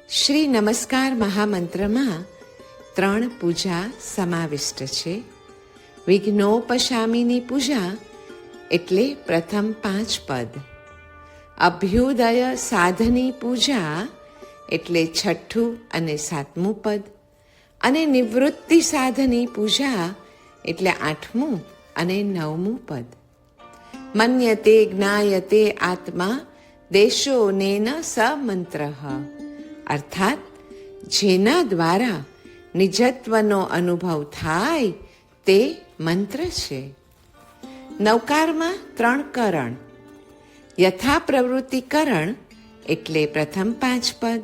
શ્રી નમસ્કાર મહામંત્રમાં 3 પૂજા સમાવિષ્ટ છે. વિઘ્નોપશામિની પૂજા એટલે પ્રથમ 5 પદ. અભ્યુદય સાધની પૂજા એટલે 6ઠું અને 7મું પદ. અને નિવૃત્તિ સાધની પૂજા એટલે 8મું અને 9મું પદ. મન્યતે જ્ઞાયતે આત્મા દેશો નેન સમંત્રઃ, અર્થાત જેના દ્વારા નિજત્વનો અનુભવ થાય તે મંત્ર છે. નવકારમાં 3 કરણ. યથા પ્રવૃત્તિ કરણ એટલે પ્રથમ 5 પદ.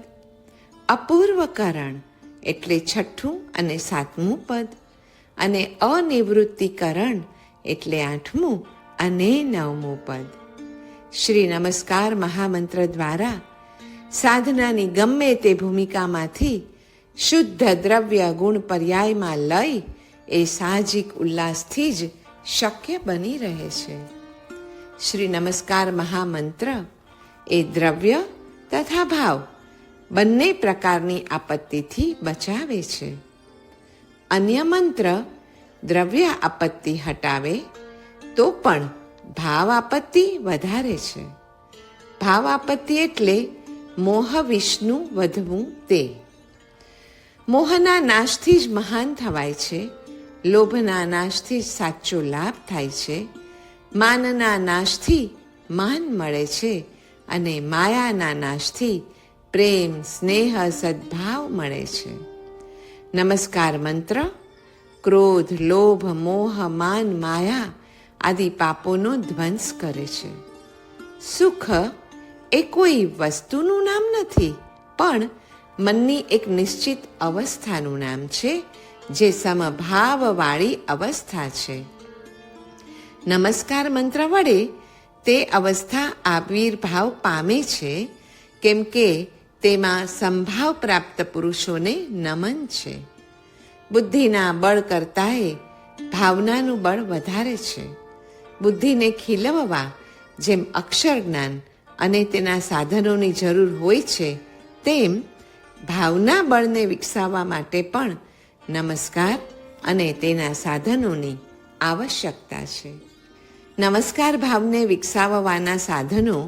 અપૂર્વ કરણ એટલે 6ઠું અને 7મું પદ. અને અનિવૃત્તિ કરણ એટલે 8મું અને 9મું પદ. શ્રી નમસ્કાર મહામંત્ર દ્વારા સાધનાની ગમે તે ભૂમિકામાંથી શુદ્ધ દ્રવ્ય ગુણ પર્યાયમાં લઈ એ સાહજિક ઉલ્લાસથી જ શક્ય બની રહે છે. શ્રી નમસ્કાર મહામંત્ર એ દ્રવ્ય તથા ભાવ બંને પ્રકારની આપત્તિથી બચાવે છે. અન્ય મંત્ર દ્રવ્ય આપત્તિ હટાવે તો પણ ભાવ આપત્તિ વધારે છે. ભાવ આપત્તિ એટલે મોહ વિષ્ણુ વધવું તે. મોહના નાશથી જ મહાન થવાય છે. લોભના નાશથી જ સાચો લાભ થાય છે. માનના નાશથી માન મળે છે અને માયાના નાશથી પ્રેમ, સ્નેહ, સદ્ભાવ મળે છે. નમસ્કાર મંત્ર ક્રોધ, લોભ, મોહ, માન, માયા આદિ પાપોનો ધ્વંસ કરે છે. સુખ એ કોઈ વસ્તુનું નામ નથી, પણ મનની એક નિશ્ચિત અવસ્થાનું નામ છે, જે સમભાવવાળી અવસ્થા છે. નમસ્કાર મંત્ર વડે તે અવસ્થા આવિર્ભાવ પામે છે, કેમ કે તેમાં સંભાવ પ્રાપ્ત પુરુષોને નમન છે. બુદ્ધિના બળ કરતાંય ભાવનાનું બળ વધારે છે. બુદ્ધિને ખીલવવા જેમ અક્ષર જ્ઞાન અને તેના સાધનોની જરૂર હોય છે, તેમ ભાવના બળને વિકસાવવા માટે પણ નમસ્કાર અને તેના સાધનોની આવશ્યકતા છે. નમસ્કાર ભાવને વિકસાવવાના સાધનો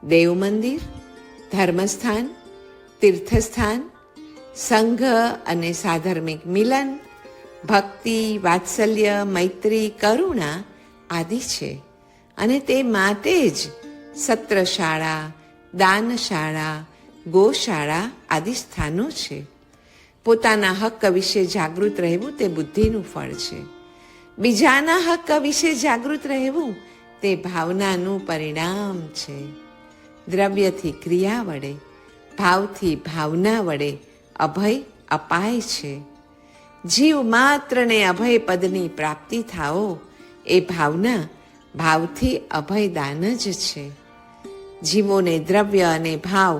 દેવ મંદિર, ધર્મસ્થાન, તીર્થસ્થાન, સંઘ અને સાધર્મિક મિલન, ભક્તિ, વાત્સલ્ય, મૈત્રી, કરુણા આદિ છે. અને તે માટે જ સત્રશાળા, દાનશાળા, ગોશાળા આદિ સ્થાનો છે. પોતાના હક્ક વિશે જાગૃત રહેવું તે બુદ્ધિનું ફળ છે. બીજાના હક્ક વિશે જાગૃત રહેવું તે ભાવનાનું પરિણામ છે. દ્રવ્યથી ક્રિયા વડે, ભાવથી ભાવના વડે અભય અપાય છે. જીવ માત્રને અભય પદની પ્રાપ્તિ થાઓ એ ભાવના ભાવથી અભયદાન જ છે. જીવોને દ્રવ્ય અને ભાવ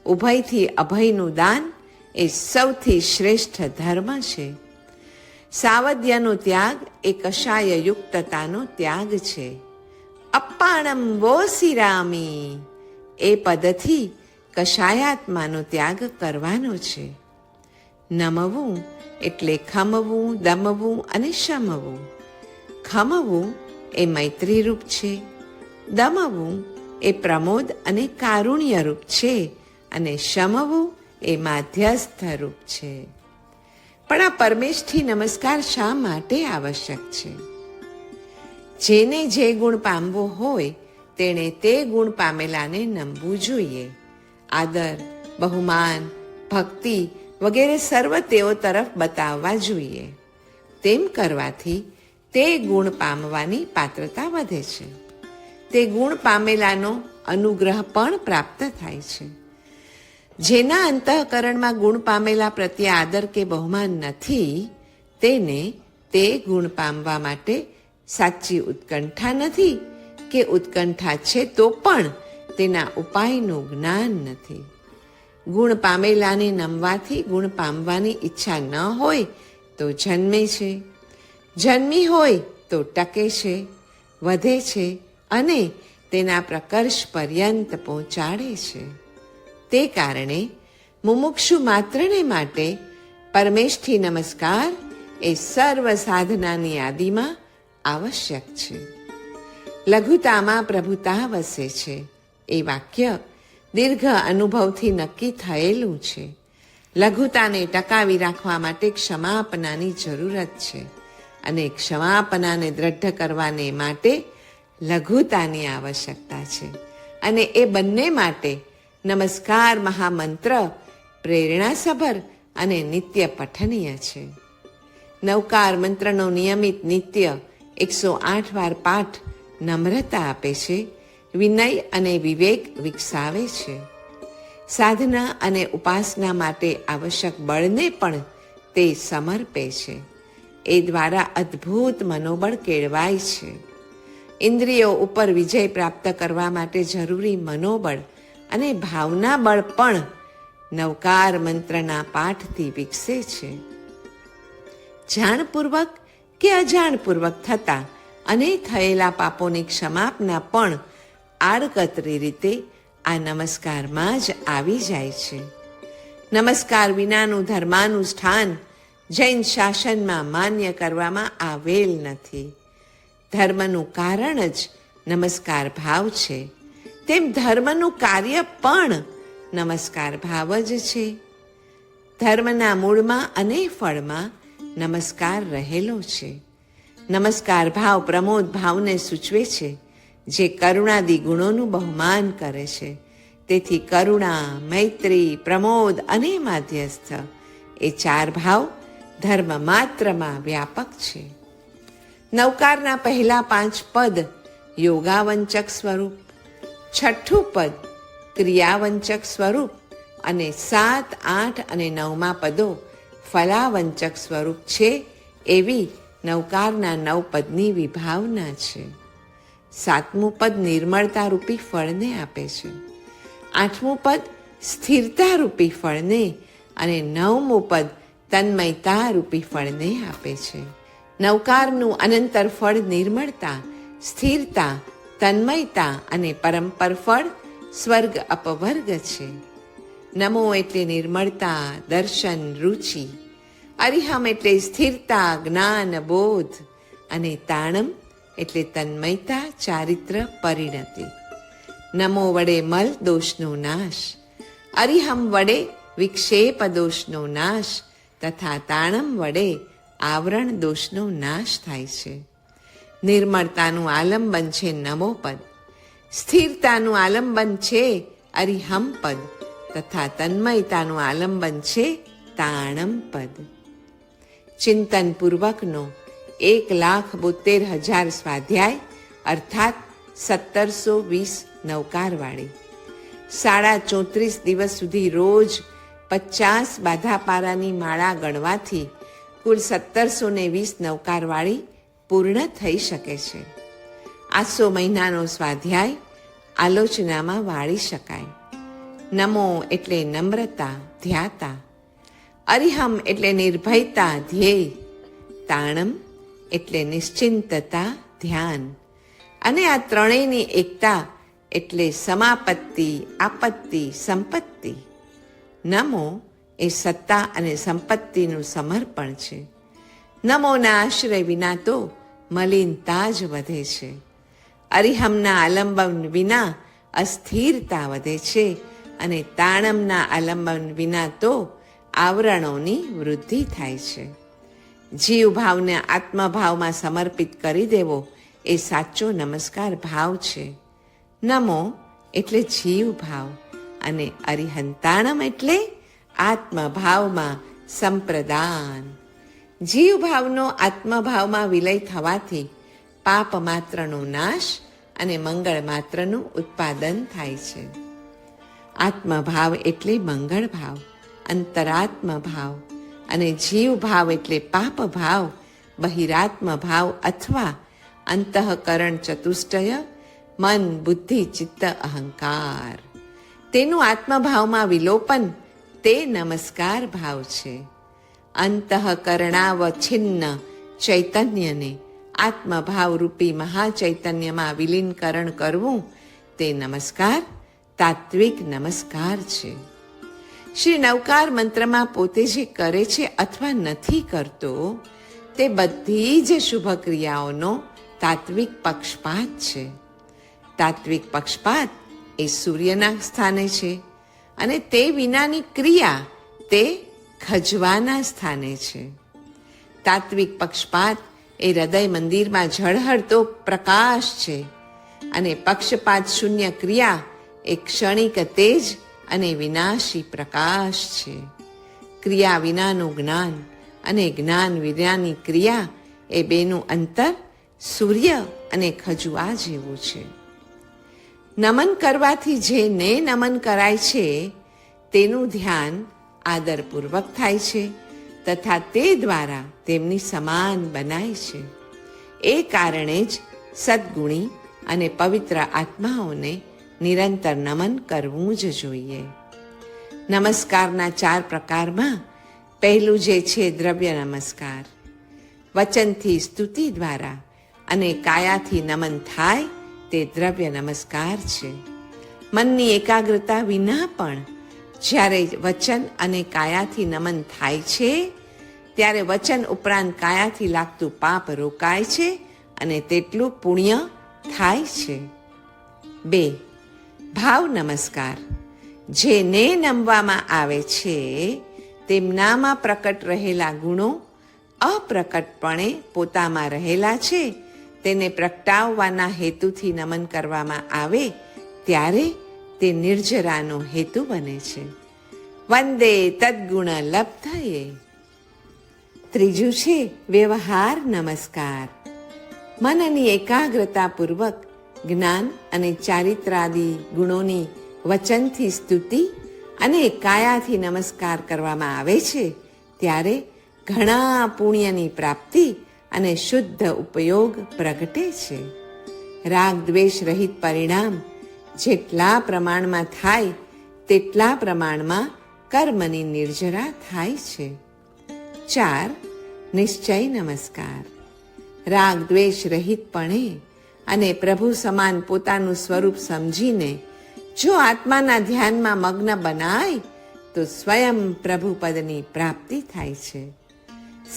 ઉભયથી અભયનું દાન એ સૌથી શ્રેષ્ઠ ધર્મ છે. સાવધ્યનો ત્યાગ એ કષાય યુક્તતાનો ત્યાગ છે. અપ્પાણમ વોસિરામી એ પદથી કષાયાત્માનો ત્યાગ કરવાનો છે. નમવું એટલે ખમવું, દમવું અને શમવું. ખમવું એ મૈત્રી રૂપ છે. દમવું એ પ્રમોદ અને કારુણ્ય રૂપ છે. અને શમવું એ માધ્યસ્થ રૂપ છે. પણ આ પરમેશથી નમસ્કાર શા માટે આવશ્યક છે? જેને જે ગુણ પામવો હોય તેણે તે ગુણ પામેલાને નમવું જોઈએ. આદર, બહુમાન, ભક્તિ વગેરે સર્વ તેઓ તરફ બતાવવા જોઈએ. તેમ કરવાથી તે ગુણ પામવાની પાત્રતા વધે છે. તે ગુણ પામેલાનો અનુગ્રહ પણ પ્રાપ્ત થાય છે. જેના અંતઃકરણમાં ગુણ પામેલા પ્રત્યે આદર કે બહુમાન નથી, તેને તે ગુણ પામવા માટે સાચી ઉત્કંઠા નથી, કે ઉત્કંઠા છે તો પણ તેના ઉપાયનું જ્ઞાન નથી. ગુણ પામેલાને નમવાથી ગુણ પામવાની ઈચ્છા ન હોય તો જન્મે છે, જન્મી હોય તો ટકે છે, વધે છે અને તેના પ્રકર્ષ પર્યંત પહોંચાડે છે. તે કારણે મુમુક્ષુ માત્રને માટે પરમેષ્ઠી નમસ્કાર એ સર્વ સાધનાની યાદીમાં આવશ્યક છે. લઘુતામાં પ્રભુતા વસે છે એ વાક્ય દીર્ઘ અનુભવથી નક્કી થયેલું છે. લઘુતાને ટકાવી રાખવા માટે ક્ષમાપનાની જરૂરત છે અને ક્ષમાપનાને દ્રઢ કરવાને માટે લઘુતાની આવશ્યકતા છે. અને એ બંને માટે નમસ્કાર મહામંત્ર પ્રેરણાસભર અને નિત્ય પઠનીય છે. નવકાર મંત્રનો નિયમિત નિત્ય 108 વાર પાઠ નમ્રતા આપે છે, વિનય અને વિવેક વિકસાવે છે. સાધના અને ઉપાસના માટે આવશ્યક બળને પણ તે સમર્પે છે. એ દ્વારા અદ્ભુત મનોબળ કેળવાય છે. ઇન્દ્રિયો ઉપર વિજય પ્રાપ્ત કરવા માટે જરૂરી મનોબળ અને ભાવના બળ પણ નવકાર મંત્રના પાઠથી વિકસે છે. જાણપૂર્વક કે અજાણપૂર્વક થતા અને થયેલા પાપોની ક્ષમાપના પણ આડકતરી રીતે આ નમસ્કારમાં જ આવી જાય છે. નમસ્કાર વિનાનું ધર્માનુષ્ઠાન જૈન શાસનમાં માન્ય કરવામાં આવેલ નથી. ધર્મનું કારણ જ નમસ્કાર ભાવ છે, તેમ ધર્મનું કાર્ય પણ નમસ્કાર ભાવ જ છે. ધર્મના મૂળમાં અને ફળમાં નમસ્કાર રહેલો છે. નમસ્કાર ભાવ પ્રમોદ ભાવને સૂચવે છે, જે કરુણાદી ગુણોનું બહુમાન કરે છે. તેથી કરુણા, મૈત્રી, પ્રમોદ અને માધ્યસ્થ એ 4 ભાવ ધર્મ માત્રમાં વ્યાપક છે. નવકારના પહેલા 5 પદ યોગાવંચક સ્વરૂપ, 6ઠું પદ ક્રિયાવંચક સ્વરૂપ અને 7, 8 અને 9મા પદો ફલાવંચક સ્વરૂપ છે. એવી નવકારના 9 પદની વિભાવના છે. 7મું પદ નિર્મળતા રૂપી ફળને આપે છે. 8મું પદ સ્થિરતા રૂપી ફળને અને 9મું પદ તન્મયતા રૂપી ફળને આપે છે. નવકારનું અનંતર ફળ નિર્મળતા, સ્થિરતા, તન્મયતા અને પરંપર ફળ સ્વર્ગ અપવર્ગ છે. નમો એટલે નિર્મળતા, દર્શન, રુચિ. અરિહમ એટલે સ્થિરતા, જ્ઞાન, બોધ. અને તાણમ એટલે તન્મયતા, ચારિત્ર, પરિણતિ. નમો વડે મલ દોષનો નાશ, અરિહમ વડે વિક્ષેપ દોષનો નાશ તથા તાણમ વડે આવરણ દોષનો નાશ થાય છે. નિર્મળતાનું આલંબન છે નમો પદ, સ્થિરતાનું આલંબન છે અરિહમ પદ તથા તન્મયતાનું આલંબન છે તાણમ પદ. ચિંતનપૂર્વકનો 1,72,000 સ્વાધ્યાય અર્થાત 1720 નવકારવાળી 34.5 દિવસ સુધી રોજ 50 બાધાપારાની માળા ગણવાથી કુલ 1720 નવકારવાળી પૂર્ણ થઈ શકે છે. આસો મહિનાનો સ્વાધ્યાય આલોચનામાં વાળી શકાય. નમો એટલે નમ્રતા, ધ્યાતા. અરિહમ એટલે નિર્ભયતા, ધ્યેય. તાણમ એટલે નિશ્ચિંતતા, ધ્યાન. અને આ ત્રણેયની એકતા એટલે સમાપત્તિ, આપત્તિ, સંપત્તિ. નમો એ સત્તા અને સંપત્તિનું સમર્પણ છે. નમોના આશ્રય વિના તો મલિનતા જ વધે છે. અરિહમના આલંબન વિના અસ્થિરતા વધે છે અને તાણમના આલંબન વિના તો આવરણોની વૃદ્ધિ થાય છે. જીવભાવને આત્મભાવમાં સમર્પિત કરી દેવો એ સાચો નમસ્કાર ભાવ છે. નમો એટલે જીવભાવ અને અરિહંતાણમ એટલે આત્મભાવમાં સંપ્રદાન. જીવભાવનો આત્મભાવમાં વિલય થવાથી પાપ માત્રનો નાશ અને મંગળ માત્રનું ઉત્પાદન થાય છે. આત્મભાવ એટલે મંગળ ભાવ, અંતરાત્મ ભાવ. અને જીવભાવ એટલે પાપ ભાવ, બહિરાત્મ ભાવ અથવા અંતઃકરણ ચતુષ્ટય, મન, બુદ્ધિ, ચિત્ત, અહંકાર. તેનું આત્મભાવમાં વિલોપન તે નમસ્કાર ભાવ છે. અંતઃકરણાવચ્છિન્ન ચૈતન્યને આત્મભાવ રૂપી મહાચૈતન્યમાં વિલીનકરણ કરવું તે નમસ્કાર તાત્વિક નમસ્કાર છે. શ્રી નવકાર મંત્રમાં પોતે જે કરે છે અથવા નથી કરતો તે બધી જ શુભ ક્રિયાઓનો તાત્વિક પક્ષપાત છે. તાત્વિક પક્ષપાત એ સૂર્યના સ્થાને છે અને તે વિનાની ક્રિયા તે ખજવાના સ્થાને છે. તાત્વિક પક્ષપાત એ હૃદય મંદિરમાં ઝળહળતો પ્રકાશ છે અને પક્ષપાત શૂન્ય ક્રિયા એ ક્ષણિક તેજ અને વિનાશી પ્રકાશ છે. ક્રિયા વિનાનું જ્ઞાન અને જ્ઞાન વિનાની ક્રિયા એ બેનું અંતર સૂર્ય અને ખજુઆ જેવું છે. નમન કરવાથી જેને નમન કરાય છે તેનું ધ્યાન આદરપૂર્વક થાય છે તથા તે દ્વારા તેમની સમાન બનાય છે. એ કારણે જ સદ્ગુણી અને પવિત્ર આત્માઓને નિરંતર નમન કરવું જ જોઈએ. નમસ્કારના 4 પ્રકારમાં પહેલું જે છે દ્રવ્ય નમસ્કાર. વચનથી સ્તુતિ દ્વારા અને કાયાથી નમન થાય તે દ્રવ્ય નમસ્કાર છે. મનની એકાગ્રતા વિના પણ જ્યારે વચન અને કાયાથી નમન થાય છે ત્યારે વચન ઉપરાંત કાયાથી લાગતું પાપ રોકાય છે અને તેટલું પુણ્ય થાય છે. 2. ભાવ નમસ્કાર. જેને નમવામાં આવે છે તેમનામાં પ્રકટ રહેલા ગુણો અપ્રકટપણે પોતામાં રહેલા છે તેને પ્રગટાવવાના હેતુથી નમન કરવામાં આવે ત્યારે તે નિર્જરાનો હેતુ બને છે. વંદે તદ્ગુણ લબ્ધયે. 3 છે વ્યવહાર નમસ્કાર. મનની એકાગ્રતાપૂર્વક જ્ઞાન અને ચારિત્રાદિ ગુણોની વચનથી સ્તુતિ અને કાયાથી નમસ્કાર કરવામાં આવે છે ત્યારે ઘણા પુણ્યની પ્રાપ્તિ અને શુદ્ધ ઉપયોગ પ્રગટે છે. રાગ દ્વેષ રહિત પરિણામ જેટલા પ્રમાણમાં થાય તેટલા પ્રમાણમાં કર્મની નિર્જરા થાય છે. 4. નિશ્ચય નમસ્કાર. રાગ દ્વેષ રહિતપણે અને પ્રભુ સમાન પોતાનું સ્વરૂપ સમજીને જો આત્માના ધ્યાનમાં મગ્ન બનાય તો સ્વયં પ્રભુપદની પ્રાપ્તિ થાય છે.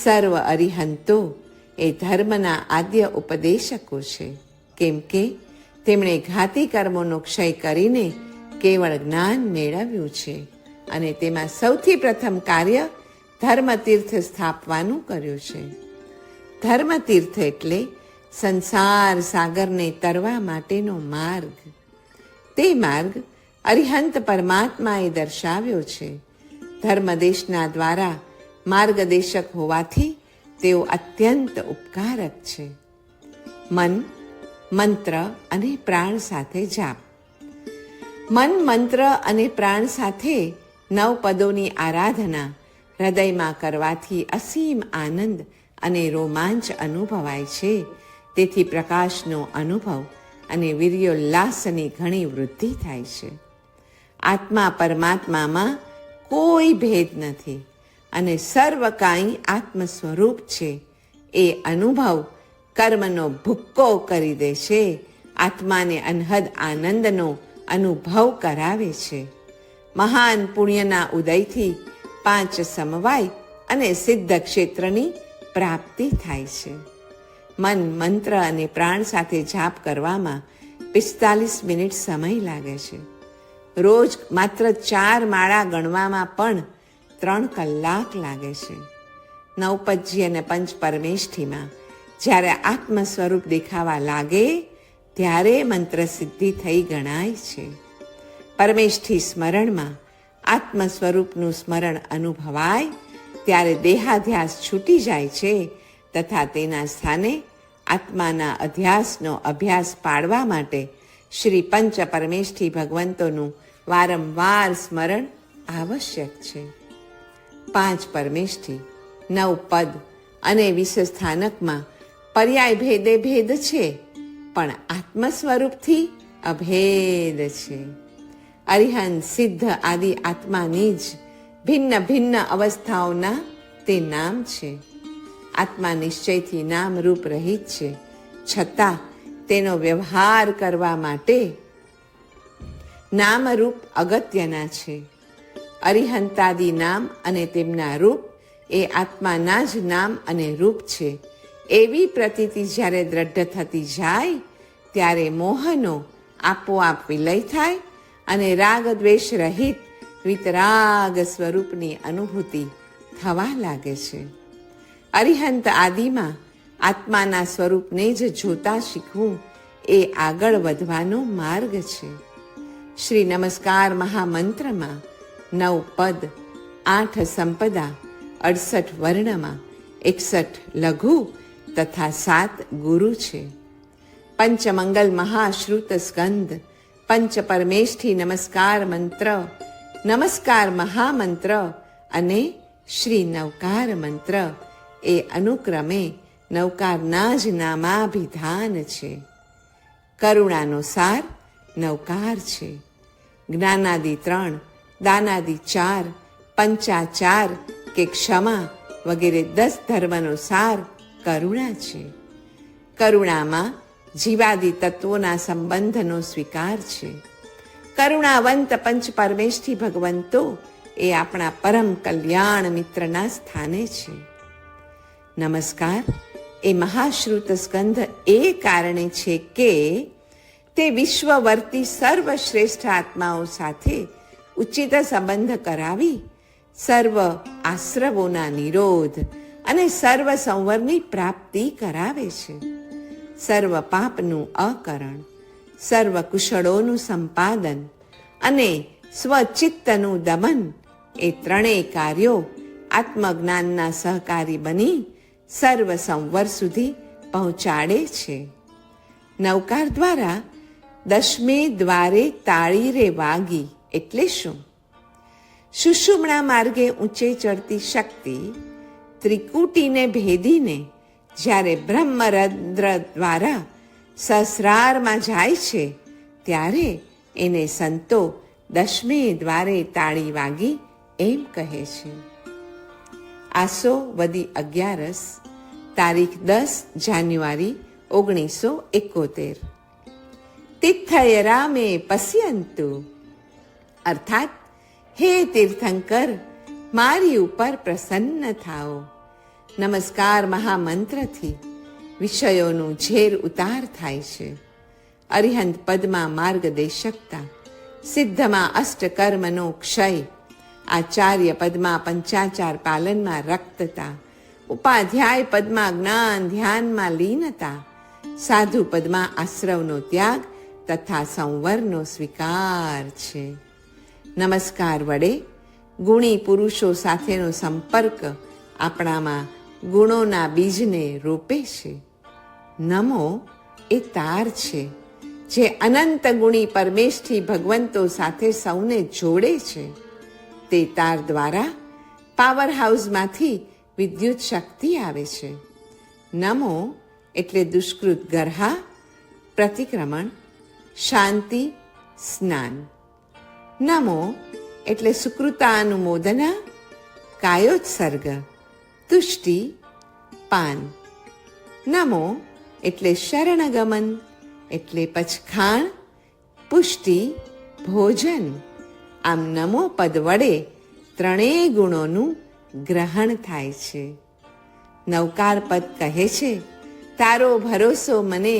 સર્વ અરિહંતો એ ધર્મના આદ્ય ઉપદેશકો છે, કેમ કે તેમણે ઘાતી કર્મોનો ક્ષય કરીને કેવળ જ્ઞાન મેળવ્યું છે અને તેમાં સૌથી પ્રથમ કાર્ય ધર્મતીર્થ સ્થાપવાનું કર્યું છે. ધર્મતીર્થ એટલે સંસાર સાગરને તરવા માટેનો માર્ગ. તે માર્ગ અરિહંત પરમાત્માએ દર્શાવ્યો છે. ધર્મદેશના દ્વારા માર્ગદેશક હોવાથી તેઓ અત્યંત ઉપકારક છે. મન, મંત્ર અને પ્રાણ સાથે જાપ. મન, મંત્ર અને પ્રાણ સાથે 9 પદોની આરાધના હૃદયમાં કરવાથી અસીમ આનંદ અને રોમાંચ અનુભવાય છે. તેથી પ્રકાશનો અનુભવ અને વીર્યોલ્લાસની ઘણી વૃદ્ધિ થાય છે. આત્મા પરમાત્મામાં કોઈ ભેદ નથી અને સર્વ કાંઈ આત્મ સ્વરૂપ છે. એ અનુભવ કર્મનો ભૂક્કો કરી દે છે. આત્માને અનહદ આનંદનો અનુભવ કરાવે છે. મહાન પુણ્યના ઉદયથી 5 સમવાય અને સિદ્ધ ક્ષેત્રની પ્રાપ્તિ થાય છે. મન, મંત્ર અને પ્રાણ સાથે જાપ કરવામાં 45 મિનિટ સમય લાગે છે. રોજ માત્ર 4 માળા ગણવામાં પણ 3 કલાક લાગે છે. નવપજી અને પંચ પરમેષ્ઠીમાં જ્યારે આત્મ સ્વરૂપ દેખાવા લાગે ત્યારે મંત્ર સિદ્ધિ થઈ ગણાય છે. પરમેષ્ઠી સ્મરણમાં આત્મ સ્વરૂપનું સ્મરણ અનુભવાય ત્યારે દેહાધ્યાસ છૂટી જાય છે તથા તેના સ્થાને આત્માના અધ્યાસનો અભ્યાસ પાડવા માટે શ્રી પંચ પરમેષ્ઠી ભગવંતોનું વારંવાર સ્મરણ આવશ્યક છે. 5 પરમેષ્ઠી, 9 પદ અને 20 સ્થાનકમાં પર્યાય ભેદે ભેદ છે, પણ આત્મ સ્વરૂપથી અભેદ છે. અરિહંત, સિદ્ધ આદિ આત્માની જ ભિન્ન ભિન્ન અવસ્થાઓના તે નામ છે. આત્મા નિશ્ચયથી નામ રૂપ રહિત છે, છતાં તેનો વ્યવહાર કરવા માટે નામરૂપ અગત્યના છે. અરિહંતાદિ નામ અને તેમના રૂપ એ આત્માના જ નામ અને રૂપ છે એવી પ્રતીતિ જ્યારે દ્રઢ થતી જાય ત્યારે મોહનો આપોઆપ વિલય થાય અને રાગ દ્વેષ રહિત વિતરાગ સ્વરૂપની અનુભૂતિ થવા લાગે છે. અરિહંત આદિમાં આત્માના સ્વરૂપને જ જોતા શીખવું એ આગળ વધવાનો માર્ગ છે. શ્રી નમસ્કાર મહામંત્રમાં 9 પદ, 8 સંપદા, 68 વર્ણમાં 61 લઘુ તથા 7 ગુરુ છે. પંચમંગલ મહાશ્રુત સ્કંદ, પંચ પરમેષ્ઠી નમસ્કાર મંત્ર, નમસ્કાર મહામંત્ર અને શ્રી નવકાર મંત્ર એ અનુક્રમે નવકારના જ નામાભિધાન છે. કરુણાનો સાર નવકાર છે. જ્ઞાનાદિ 3, દાનાદિ 4, પંચાચાર કે ક્ષમા વગેરે 10 ધર્મનો સાર કરુણા છે. કરુણામાં જીવાદિ તત્વોના સંબંધનો સ્વીકાર છે. કરુણાવંત પંચ પરમેષ્ઠી ભગવંતો એ આપણા પરમ કલ્યાણ મિત્રના સ્થાને છે. નમસ્કાર એ મહાશ્રુત સ્કંધ એ કારણે છે કે તે વિશ્વવર્તી સર્વશ્રેષ્ઠ આત્માઓ સાથે ઉચિત સંબંધ કરાવી સર્વ આશ્રવોના નિરોધ અને સર્વ સંવરની પ્રાપ્તિ કરાવે છે. સર્વ પાપનું અકરણ, સર્વ કુશળોનું સંપાદન અને સ્વચિત્તનું દમન એ ત્રણેય કાર્યો આત્મજ્ઞાનના સહકારી બની સર્વ સંવર સુધી પહોંચાડે છે. નવકાર દ્વારા 10મે દ્વારે તાળી રે વાગી એટલે શું? સુષુમ્ણા માર્ગે ઊંચે ચડતી શક્તિ ત્રિકુટીને ભેદીને જ્યારે બ્રહ્મરંધ્ર દ્વારા સહસ્રારમાં જાય છે ત્યારે એને સંતો 10મે દ્વારે તાળી વાગી એમ કહે છે. આસો વદી 11 તારીખ 10 જાન્યુઆરી 1971. તિથ્થય રામે પશ્યંતુ અર્થાત હે તીર્થંકર મારી ઉપર પ્રસન્ન થાઓ. નમસ્કાર મહામંત્રથી વિષયોનું ઝેર ઉતાર થાય છે. અરિહંત પદમાં માર્ગદેશકતા, સિદ્ધમાં અષ્ટકર્મનો ક્ષય, આચાર્ય પદમાં પંચાચાર પાલનમાં રક્તતા, ઉપાધ્યાય પદમાં જ્ઞાન ધ્યાનમાં લીનતા, સાધુ પદમાં આશ્રવનો ત્યાગ તથા સંવરનો સ્વીકાર છે. નમસ્કાર વડે ગુણી પુરુષો સાથેનો સંપર્ક આપણામાં ગુણોના બીજને રોપે છે. નમો એ તાર છે જે અનંત ગુણી પરમેષ્ઠી ભગવંતો સાથે સૌને જોડે છે. તે તાર દ્વારા પાવર હાઉસમાંથી વિદ્યુત શક્તિ આવે છે. નમો એટલે દુષ્કૃત ગરહા, પ્રતિક્રમણ, શાંતિ, સ્નાન. નમો એટલે સુકૃતાનુમોદના, કાયોત્સર્ગ, તુષ્ટિ, પાન. નમો એટલે શરણગમન એટલે પચખાણ, પુષ્ટિ, ભોજન. આમ નમો પદ વડે ત્રણેય ગુણોનું ગ્રહણ થાય છે. નવકાર પદ કહે છે, તારો ભરોસો મને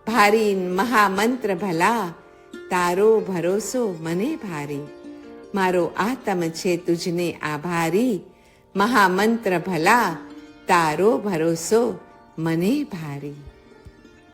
ભારી મહામંત્ર ભલા, તારો ભરોસો મને ભારી. મારો આતમ છે તુજને આભારી, મહામંત્ર ભલા, તારો ભરોસો મને ભારી.